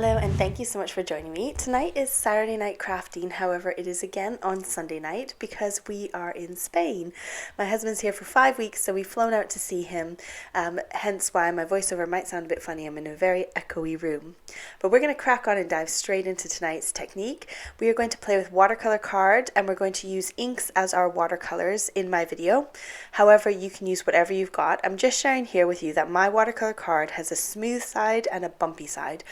Hello and thank you so much for joining me. Tonight is Saturday night crafting, however it is again on Sunday night because we are in Spain. My husband's here for 5 weeks, so we've flown out to see him, hence why my voiceover might sound a bit funny. I'm in a very echoey room. But we're going to crack on and dive straight into tonight's technique. We are going to play with watercolor card and we're going to use inks as our watercolors in my video. However, you can use whatever you've got. I'm just sharing here with you that my watercolor card has a smooth side and a bumpy side.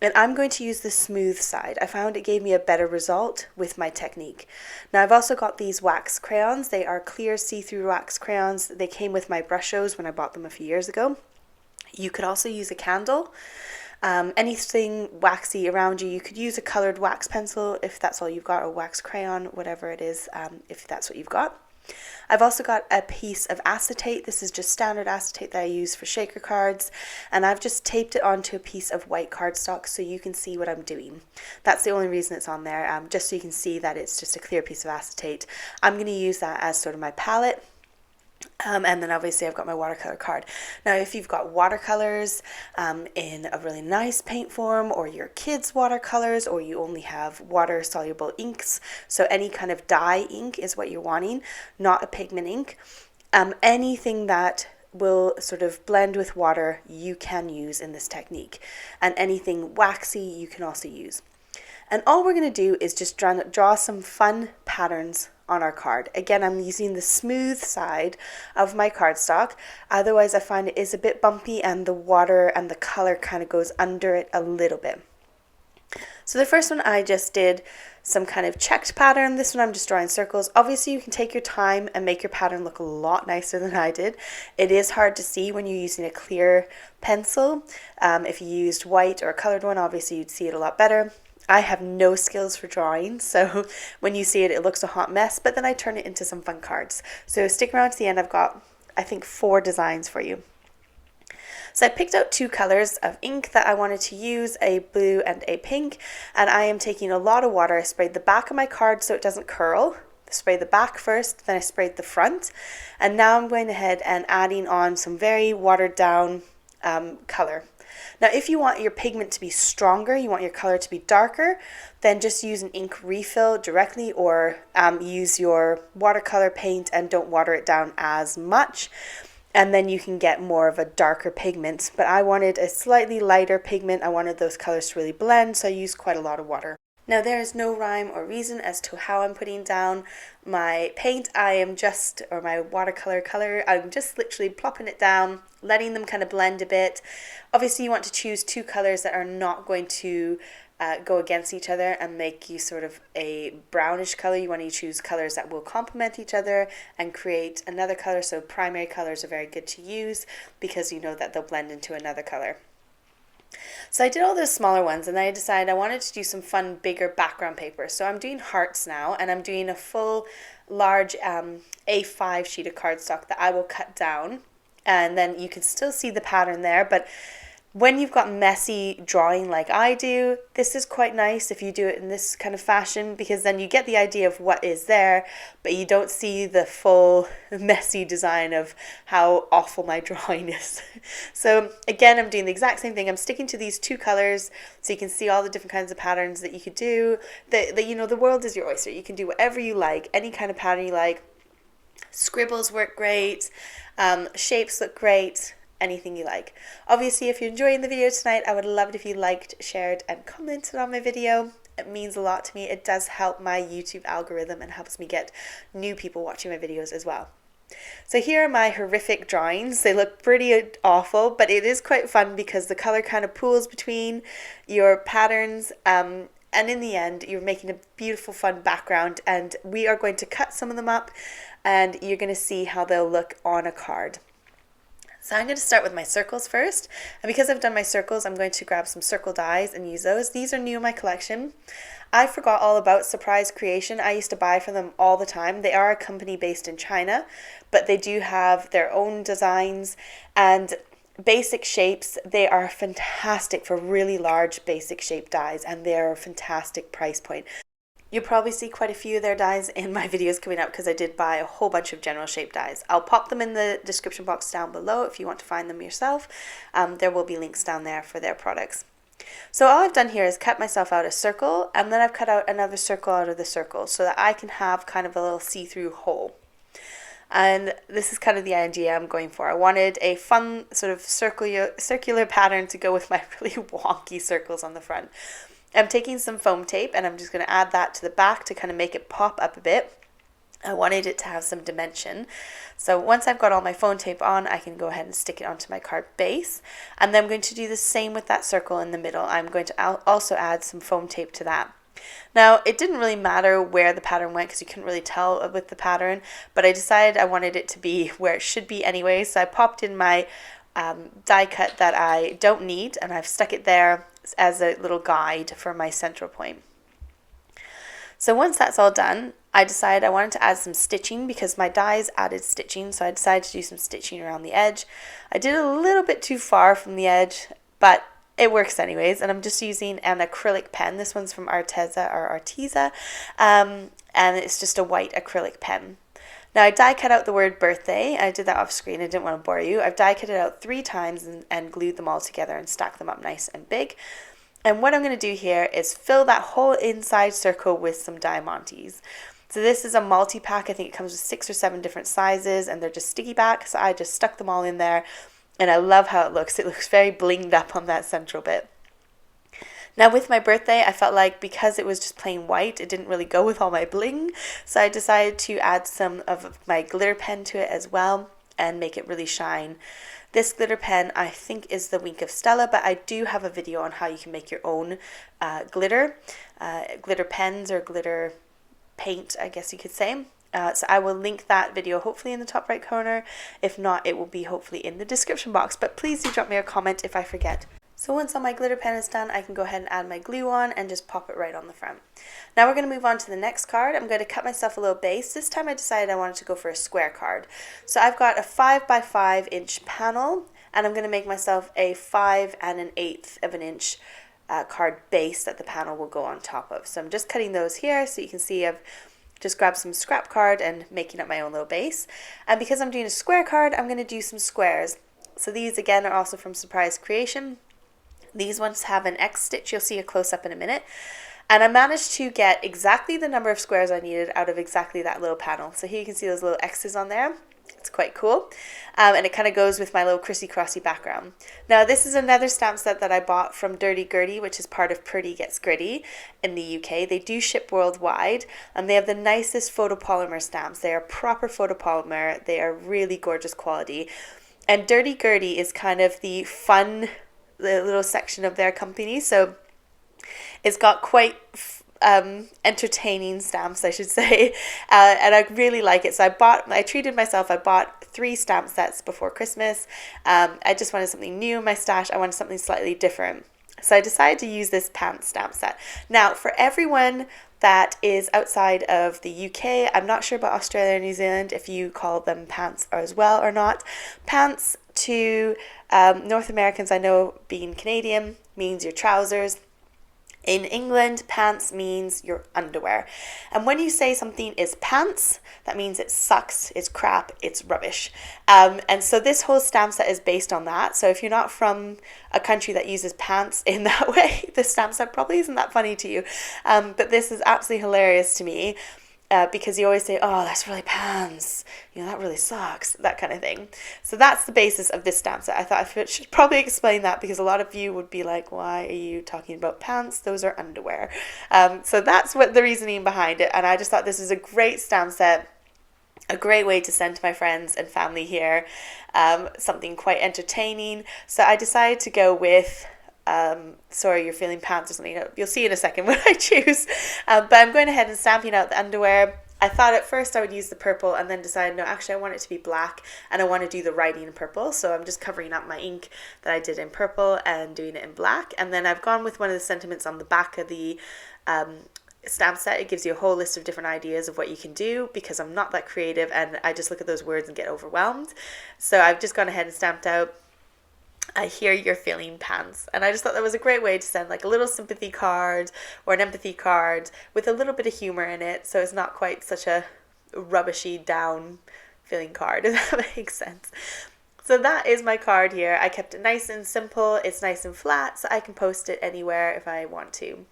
And I'm going to use the smooth side. I found it gave me a better result with my technique. Now I've also got these wax crayons. They are clear see-through wax crayons. They came with my brushos when I bought them a few years ago. You could also use a candle. Anything waxy around you. You could use a colored wax pencil if that's all you've got, or wax crayon, whatever it is, if that's what you've got. I've also got a piece of acetate. This is just standard acetate that I use for shaker cards, and I've just taped it onto a piece of white cardstock so you can see what I'm doing. That's the only reason it's on there, just so you can see that it's just a clear piece of acetate. I'm going to use that as sort of my palette. And then obviously I've got my watercolor card. Now if you've got watercolors in a really nice paint form, or your kids' watercolors, or you only have water soluble inks, so any kind of dye ink is what you're wanting, not a pigment ink, anything that will sort of blend with water you can use in this technique, and anything waxy you can also use. And all we're going to do is just draw some fun patterns on our card. Again, I'm using the smooth side of my cardstock, otherwise I find it is a bit bumpy and the water and the color kind of goes under it a little bit. So the first one I just did some kind of checked pattern. This one I'm just drawing circles. Obviously you can take your time and make your pattern look a lot nicer than I did. It is hard to see when you're using a clear pencil. If you used white or a colored one, obviously you'd see it a lot better. I have no skills for drawing, so when you see it, it looks a hot mess, but then I turn it into some fun cards. So stick around to the end. I've got, I think, 4 designs for you. So I picked out 2 colors of ink that I wanted to use, a blue and a pink, and I am taking a lot of water. I sprayed the back of my card so it doesn't curl. I sprayed the back first, then I sprayed the front, and now I'm going ahead and adding on some very watered down color. Now if you want your pigment to be stronger, you want your color to be darker, then just use an ink refill directly, or use your watercolor paint and don't water it down as much, and then you can get more of a darker pigment. But I wanted a slightly lighter pigment. I wanted those colors to really blend, so I used quite a lot of water. Now there is no rhyme or reason as to how I'm putting down my paint. Or my watercolor color, I'm just literally plopping it down, letting them kind of blend a bit. Obviously you want to choose 2 colors that are not going to go against each other and make you sort of a brownish color. You want to choose colors that will complement each other and create another color. So primary colors are very good to use because you know that they'll blend into another color. So I did all those smaller ones, and then I decided I wanted to do some fun bigger background paper. So I'm doing hearts now, and I'm doing a full large A5 sheet of cardstock that I will cut down, and then you can still see the pattern there. But when you've got messy drawing like I do, this is quite nice if you do it in this kind of fashion, because then you get the idea of what is there, but you don't see the full messy design of how awful my drawing is. So again, I'm doing the exact same thing. I'm sticking to these 2 colors so you can see all the different kinds of patterns that you could do. You know, the world is your oyster. You can do whatever you like, any kind of pattern you like. Scribbles work great, shapes look great, anything you like. Obviously, if you're enjoying the video tonight, I would love it if you liked, shared, and commented on my video. It means a lot to me. It does help my YouTube algorithm and helps me get new people watching my videos as well. So here are my horrific drawings. They look pretty awful, but it is quite fun because the color kind of pools between your patterns, and in the end, you're making a beautiful, fun background, and we are going to cut some of them up, and you're going to see how they'll look on a card. So I'm going to start with my circles first, and because I've done my circles, I'm going to grab some circle dies and use those. These are new in my collection. I forgot all about Surprise Creation. I used to buy from them all the time. They are a company based in China, but they do have their own designs and basic shapes. They are fantastic for really large basic shape dies, and they're a fantastic price point. You'll probably see quite a few of their dies in my videos coming up because I did buy a whole bunch of general shape dies. I'll pop them in the description box down below if you want to find them yourself. There will be links down there for their products. So all I've done here is cut myself out a circle, and then I've cut out another circle out of the circle so that I can have kind of a little see-through hole. And this is kind of the idea I'm going for. I wanted a fun sort of circular pattern to go with my really wonky circles on the front. I'm taking some foam tape and I'm just going to add that to the back to kind of make it pop up a bit. I wanted it to have some dimension. So once I've got all my foam tape on, I can go ahead and stick it onto my card base. And then I'm going to do the same with that circle in the middle. I'm going to also add some foam tape to that. Now, it didn't really matter where the pattern went because you couldn't really tell with the pattern, but I decided I wanted it to be where it should be anyway. So I popped in my die cut that I don't need, and I've stuck it there as a little guide for my central point. So once that's all done, I decided I wanted to add some stitching because my dies added stitching, so I decided to do some stitching around the edge. I did a little bit too far from the edge, but it works anyways, and I'm just using an acrylic pen. This one's from Arteza, and it's just a white acrylic pen. Now I die cut out the word birthday. I did that off screen. I didn't want to bore you. I've die cut it out 3 times and glued them all together and stacked them up nice and big. And what I'm going to do here is fill that whole inside circle with some diamantes. So this is a multi-pack. I think it comes with 6 or 7 different sizes, and they're just sticky back. So I just stuck them all in there. And I love how it looks. It looks very blinged up on that central bit. Now with my birthday, I felt like because it was just plain white, it didn't really go with all my bling. So I decided to add some of my glitter pen to it as well and make it really shine. This glitter pen I think is the Wink of Stella, but I do have a video on how you can make your own glitter pens or glitter paint, I guess you could say. So I will link that video hopefully in the top right corner. If not, it will be hopefully in the description box. But please do drop me a comment if I forget. So once all my glitter pen is done, I can go ahead and add my glue on and just pop it right on the front. Now we're going to move on to the next card. I'm going to cut myself a little base. This time I decided I wanted to go for a square card. So I've got a 5 by 5 inch panel, and I'm going to make myself a 5 1/8 of an inch card base that the panel will go on top of. So I'm just cutting those here so you can see I've just grabbed some scrap card and making up my own little base. And because I'm doing a square card, I'm going to do some squares. So these again are also from Surprise Creation. These ones have an X stitch. You'll see a close-up in a minute. And I managed to get exactly the number of squares I needed out of exactly that little panel. So here you can see those little X's on there. It's quite cool. And it kind of goes with my little crissy-crossy background. Now this is another stamp set that I bought from Gurty, which is part of Pretty Gets Gritty in the UK. They do ship worldwide, and they have the nicest photopolymer stamps. They are proper photopolymer. They are really gorgeous quality. And Gurty is kind of the fun little section of their company. So it's got quite entertaining stamps, I should say, and I really like it. So I treated myself. I bought 3 stamp sets before Christmas. I just wanted something new in my stash. I wanted something slightly different. So I decided to use this pants stamp set. Now for everyone that is outside of the UK, I'm not sure about Australia or New Zealand if you call them pants as well or not. Pants to North Americans, I know being Canadian, means your trousers. In England, pants means your underwear. And when you say something is pants, that means it sucks, it's crap, it's rubbish. And so this whole stamp set is based on that. So if you're not from a country that uses pants in that way, the stamp set probably isn't that funny to you. But this is absolutely hilarious to me. Because you always say, oh, that's really pants, that really sucks, that kind of thing. So that's the basis of this stamp set. I thought I should probably explain that because a lot of you would be like, why are you talking about pants? Those are underwear. So that's what the reasoning behind it. And I just thought this is a great stamp set, a great way to send to my friends and family here, something quite entertaining. So I decided to go with sorry, you're feeling pants or something. You'll see in a second what I choose. But I'm going ahead and stamping out the underwear. I thought at first I would use the purple and then decided, no, actually I want it to be black and I want to do the writing in purple. So I'm just covering up my ink that I did in purple and doing it in black. And then I've gone with one of the sentiments on the back of the stamp set. It gives you a whole list of different ideas of what you can do because I'm not that creative and I just look at those words and get overwhelmed. So I've just gone ahead and stamped out, I hear you're feeling pants. And I just thought that was a great way to send like a little sympathy card or an empathy card with a little bit of humor in it. So it's not quite such a rubbishy down feeling card, if that makes sense. So that is my card here. I kept it nice and simple. It's nice and flat, so I can post it anywhere if I want to.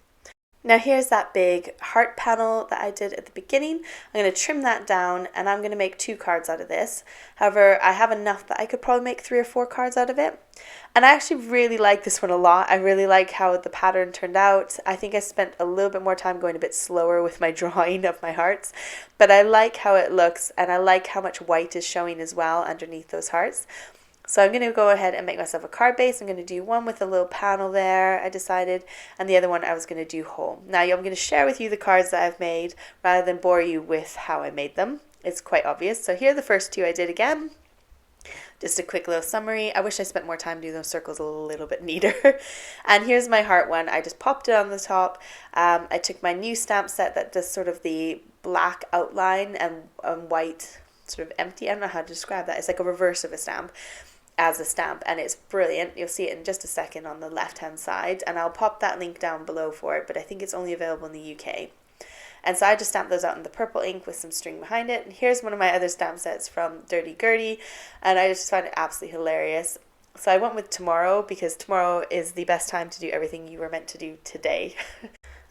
Now here's that big heart panel that I did at the beginning. I'm going to trim that down and I'm going to make 2 cards out of this. However, I have enough that I could probably make 3 or 4 cards out of it. And I actually really like this one a lot. I really like how the pattern turned out. I think I spent a little bit more time going a bit slower with my drawing of my hearts. But I like how it looks and I like how much white is showing as well underneath those hearts. So I'm going to go ahead and make myself a card base. I'm going to do one with a little panel there, I decided, and the other one I was going to do whole. Now I'm going to share with you the cards that I've made rather than bore you with how I made them. It's quite obvious. So here are the first 2 I did again. Just a quick little summary. I wish I spent more time doing those circles a little bit neater. And here's my heart one. I just popped it on the top. I took my new stamp set that does sort of the black outline and white sort of empty. I don't know how to describe that. It's like a reverse of a stamp. As a stamp, and it's brilliant. You'll see it in just a second on the left hand side, and I'll pop that link down below for it, but I think it's only available in the UK. And so I just stamped those out in the purple ink with some string behind it. And here's one of my other stamp sets from Gurty, and I just find it absolutely hilarious. So I went with tomorrow because tomorrow is the best time to do everything you were meant to do today.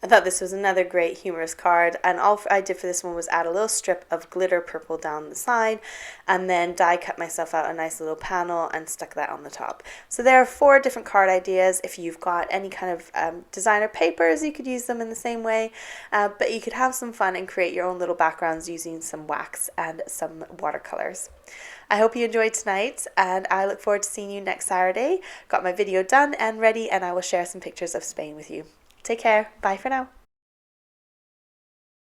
I thought this was another great humorous card, and all I did for this one was add a little strip of glitter purple down the side and then die cut myself out a nice little panel and stuck that on the top. So there are 4 different card ideas. If you've got any kind of designer papers, you could use them in the same way, but you could have some fun and create your own little backgrounds using some wax and some watercolors. I hope you enjoyed tonight, and I look forward to seeing you next Saturday. Got my video done and ready, and I will share some pictures of Spain with you. Take care. Bye for now.